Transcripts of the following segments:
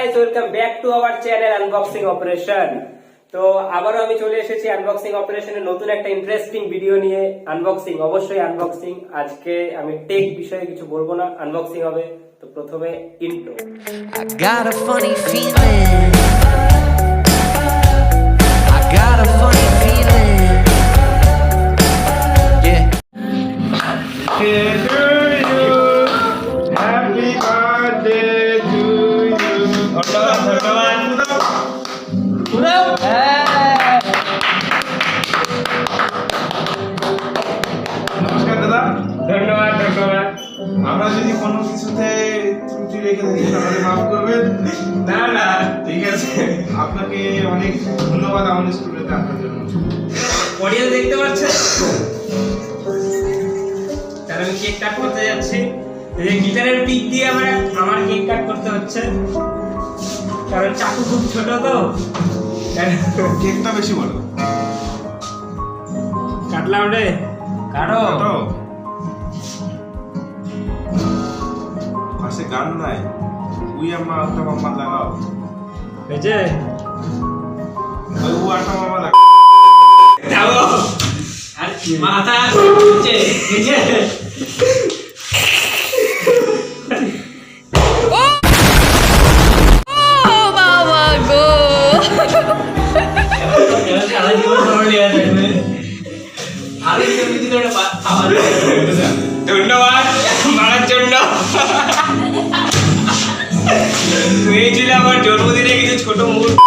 Guys, welcome back to our channel unboxing operation. তো আবারও আমি চলে এসেছি আনবক্সিং অপারেশনের নতুন একটা ইন্টারেস্টিং ভিডিও নিয়ে। আনবক্সিং, অবশ্যই আনবক্সিং। আজকে আমি টেক বিষয়ে কিছু বলবো না, আনবক্সিং হবে। তো প্রথমে intro. I got a funny feeling. I got a funny feeling. Yeah. Happy birthday to you. নমস্কার দাদা। ধন্যবাদ ধন্যবাদ। আমরা যদি কোনো কিছুতে ত্রুটি রেখে থাকি তাহলে মাফ করবেন। না না, ঠিক আছে, আপনাকে অনেক ধন্যবাদ আমাদের স্টুডিওতে আসার জন্য। অডিয়েন্স দেখতে পাচ্ছেন? তাহলে আমি কেক কাট করতে যাচ্ছি। এই যে গিটারের পিক দিয়ে আমার কেক কাট করতে হচ্ছে, কারণ চাকু খুব ছোট তো। কেকটা বেশি বড়। কাটলাম রে, কাটো। পাশে গান নাই, উই আম্মা আটা মামা লাগাও। এই যে ওই উ আটা মামা লাগাও। যাবো আর মাথা নিচে নিচে। ধন্যবাদ মারার জন্য। এই ছিল আমার জন্মদিনে কিছু ছোট মুহূর্ত।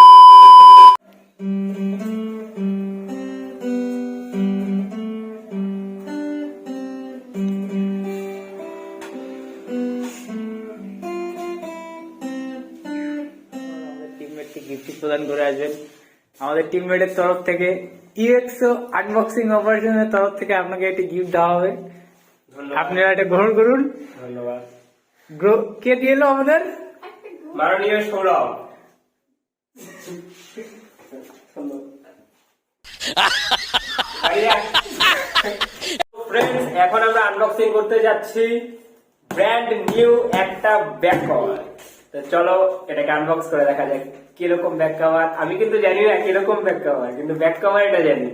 গিফট প্রদান করে আসবেন আমাদের টিমমেটের তরফ থেকে। ইউএক্সও আনবক্সিং অপারেশনের তরফ থেকে আপনাকে একটি গিফট দেওয়া হবে, আপনারা এটা গ্রহণ করুন। ধন্যবাদ। কে দিয়ে এলো আমাদের? মাননীয় সৌরভ। ফ্রেন্ডস, এখন আমরা আনবক্সিং করতে যাচ্ছি ব্র্যান্ড নিউ একটা ব্যাক কভার। তো চলো এটাকে আনবক্স করে দেখা যাক কিরকম ব্যাক কভার। আমি কিন্তু জানি না কিরকম ব্যাক কভার, কিন্তু ব্যাক কভার এটা জানি।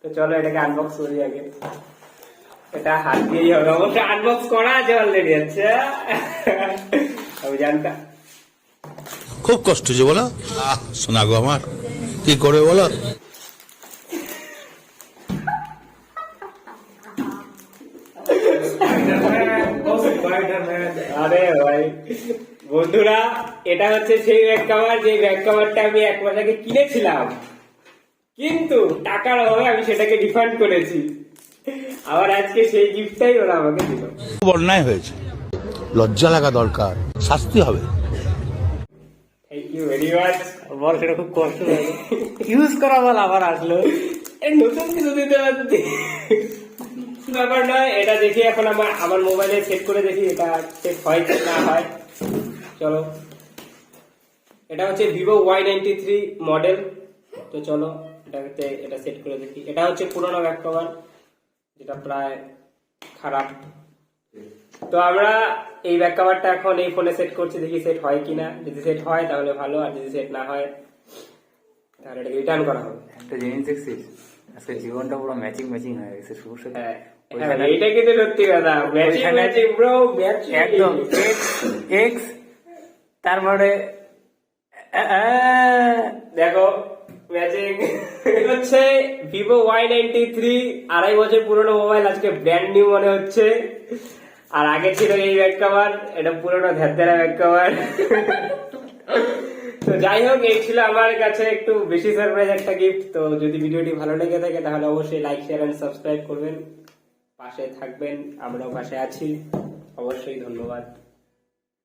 তো চলো এটাকে আনবক্স করি আগে। এটা হাত দিয়েই হবে, অবশ্যই আনবক্স করা আছে অলরেডি। আচ্ছা, আমি জানতাম। খুব কষ্ট যে বলো, শোনা গো আমার, কি করে বলো। আরে ভাই বন্ধুরা, এটা হচ্ছে সেই ব্যাক কভার, যে ব্যাক কভারটা আমি 1 মাস আগে কিনেছিলাম, কিন্তু টাকার অভাবে আমি সেটাকে রিফান্ড করেছি। আবার আজকে সেই গিফটটাই ওরা আমাকে দিল। খুব অন্যায় হয়েছে, লজ্জা লাগা দরকার, শাস্তি হবে। Thank you very much. বল, সেটা খুব কষ্ট লাগে ইউজ করা, বল আবার আসলো। এই নতুন কিছু দিতে পারছি ব্যাপার নয়। এটা দেখি এখন আমার মোবাইলে সেট করে দেখি এটা সেট হয় কি না হয়। চলো, এটা হচ্ছে ভিভো Y93 মডেল। তো চলো এটা সেট করে দেখি। এটা হচ্ছে পুরোনো ব্যাক কভার, যেটা প্রায় খারাপ। তো আমরা এই ব্যাক কভারটা এখন এই ফোনে সেট করছি, দেখি সেট হয় কিনা। যদি সেট হয় তাহলে ভালো, আর যদি সেট না হয় তাহলে এটাকে রিটার্ন করা হবে। একটা জিনিস দেখছিস, আজকে জীবনটা পুরো ম্যাচিং ম্যাচিং হয়ে গেছে শুভর সাথে। এইটা কিন্তু সত্যি কথা, ম্যাচিং ম্যাচিং ব্রো, ম্যাচিং একদম এক্স। তারপরে দেখো ম্যাচিং হচ্ছে ভিভো Y93, 2.5 বছর পুরনো মোবাইল, আজকে ব্র্যান্ড নিউ মনে হচ্ছে। আর আগে ছিল এই ব্যাক কভার, এটা পুরোনো ধ্যাতেরা ব্যাক কভার। তো যাই হোক, এই ছিল আমার কাছে একটু বেশি সারপ্রাইজ একটা গিফট। তো যদি ভিডিওটি ভালো লেগে থাকে তাহলে অবশ্যই লাইক, শেয়ার এন্ড সাবস্ক্রাইব করবেন, পাশে থাকবেন। আমরাও পাশে আছি, অবশ্যই। ধন্যবাদ।